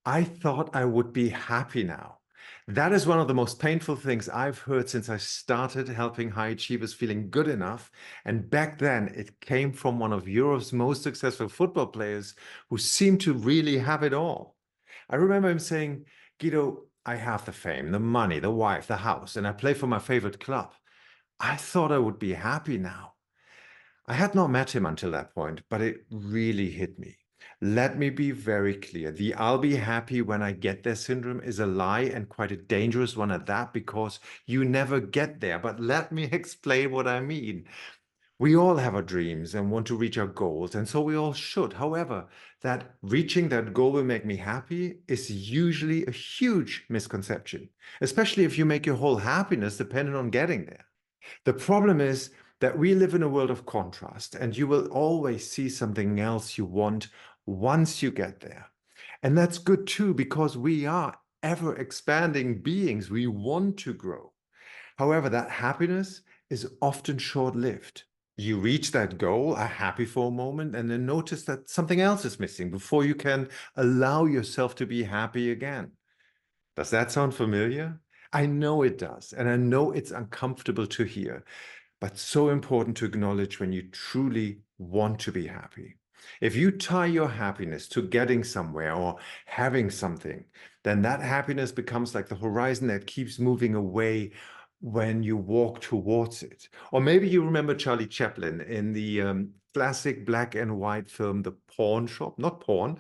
I thought I would be happy now. That is one of the most painful things I've heard since I started helping high achievers feeling good enough. And back then, it came from one of Europe's most successful football players who seemed to really have it all. I remember him saying, Guido, I have the fame, the money, the wife, the house, and I play for my favorite club. I thought I would be happy now. I had not met him until that point, but it really hit me. Let me be very clear. The I'll be happy when I get there syndrome is a lie and quite a dangerous one at that because you never get there. But let me explain what I mean. We all have our dreams and want to reach our goals, and so we all should. However, that reaching that goal will make me happy is usually a huge misconception, especially if you make your whole happiness dependent on getting there. The problem is that we live in a world of contrast, and you will always see something else you want once you get there. And that's good too, because we are ever expanding beings. We want to grow. However, that happiness is often short lived. You reach that goal, are happy for a moment, and then notice that something else is missing before you can allow yourself to be happy again. Does that sound familiar? I know it does, and I know it's uncomfortable to hear, but so important to acknowledge when you truly want to be happy. If you tie your happiness to getting somewhere or having something, then that happiness becomes like the horizon that keeps moving away when you walk towards it. Or maybe you remember Charlie Chaplin in the classic black and white film, The Pawn Shop, not porn,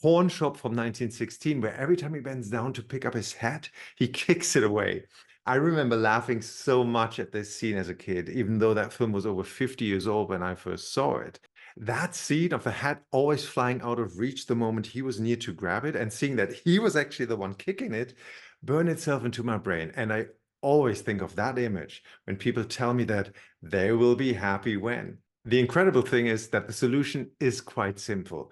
Pawn Shop from 1916, where every time he bends down to pick up his hat, he kicks it away. I remember laughing so much at this scene as a kid, even though that film was over 50 years old when I first saw it. That scene of the hat always flying out of reach the moment he was near to grab it and seeing that he was actually the one kicking it burned itself into my brain. And I always think of that image when people tell me that they will be happy when. The incredible thing is that the solution is quite simple.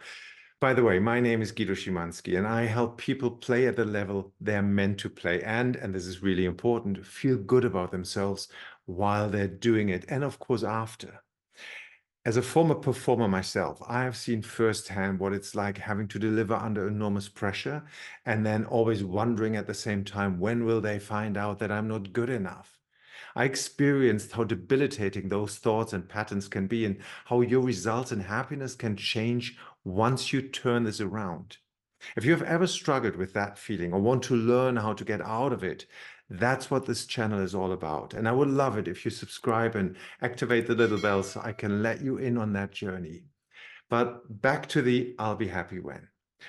By the way, my name is Gido Schimanski, and I help people play at the level they're meant to play and this is really important, feel good about themselves while they're doing it, and of course, after. As a former performer myself, I have seen firsthand what it's like having to deliver under enormous pressure and then always wondering at the same time, when will they find out that I'm not good enough? I experienced how debilitating those thoughts and patterns can be and how your results and happiness can change once you turn this around. If you have ever struggled with that feeling or want to learn how to get out of it, that's what this channel is all about. And I would love it if you subscribe and activate the little bell so I can let you in on that journey. But back to the I'll be happy when.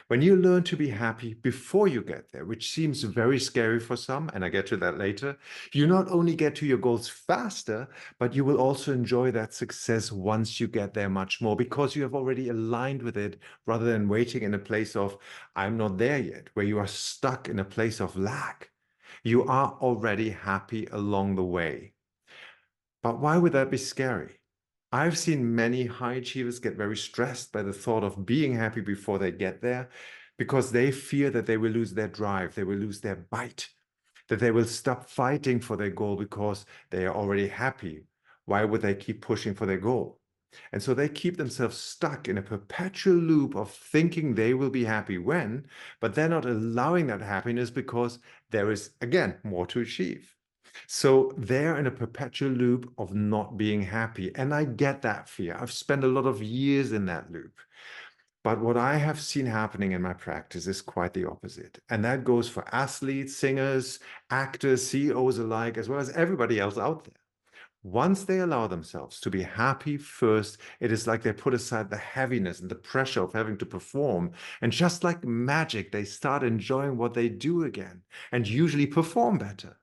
When you learn to be happy before you get there, which seems very scary for some, and I get to that later, you not only get to your goals faster, but you will also enjoy that success once you get there much more because you have already aligned with it rather than waiting in a place of, I'm not there yet, where you are stuck in a place of lack. You are already happy along the way. But why would that be scary? I've seen many high achievers get very stressed by the thought of being happy before they get there because they fear that they will lose their drive, they will lose their bite, that they will stop fighting for their goal because they are already happy. Why would they keep pushing for their goal? And so they keep themselves stuck in a perpetual loop of thinking they will be happy when, but they're not allowing that happiness because there is, again, more to achieve. So they're in a perpetual loop of not being happy. And I get that fear. I've spent a lot of years in that loop. But what I have seen happening in my practice is quite the opposite. And that goes for athletes, singers, actors, CEOs alike, as well as everybody else out there. Once they allow themselves to be happy first, it is like they put aside the heaviness and the pressure of having to perform. And just like magic, they start enjoying what they do again and usually perform better.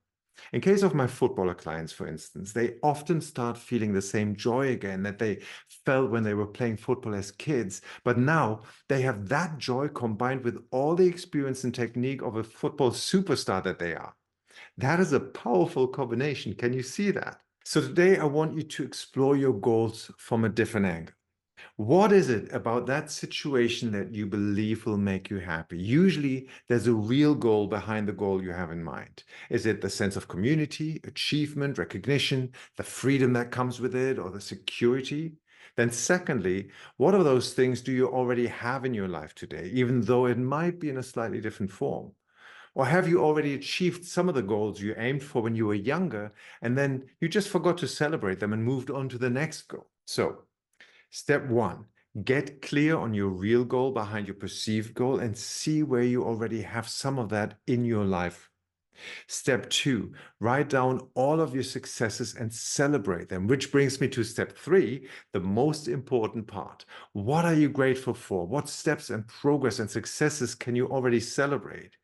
In case of my footballer clients, for instance, they often start feeling the same joy again that they felt when they were playing football as kids. But now they have that joy combined with all the experience and technique of a football superstar that they are. That is a powerful combination. Can you see that? So today I want you to explore your goals from a different angle. What is it about that situation that you believe will make you happy? Usually, there's a real goal behind the goal you have in mind. Is it the sense of community, achievement, recognition, the freedom that comes with it, or the security? Then secondly, what of those things do you already have in your life today, even though it might be in a slightly different form? Or have you already achieved some of the goals you aimed for when you were younger, and then you just forgot to celebrate them and moved on to the next goal? So, step one, get clear on your real goal behind your perceived goal and see where you already have some of that in your life. Step two, write down all of your successes and celebrate them, which brings me to step three, the most important part. What are you grateful for? What steps and progress and successes can you already celebrate?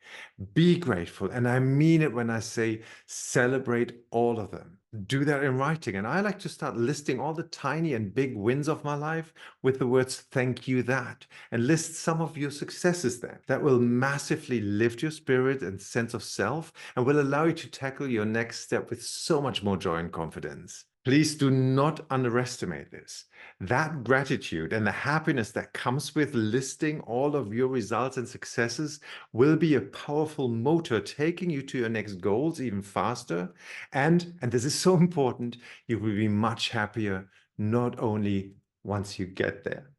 Be grateful, and I mean it when I say celebrate all of them. Do that in writing. And I like to start listing all the tiny and big wins of my life with the words thank you that, and list some of your successes there. That will massively lift your spirit and sense of self and will allow you to tackle your next step with so much more joy and confidence. Please do not underestimate this. That gratitude and the happiness that comes with listing all of your results and successes will be a powerful motor taking you to your next goals even faster. And this is so important, you will be much happier, not only once you get there.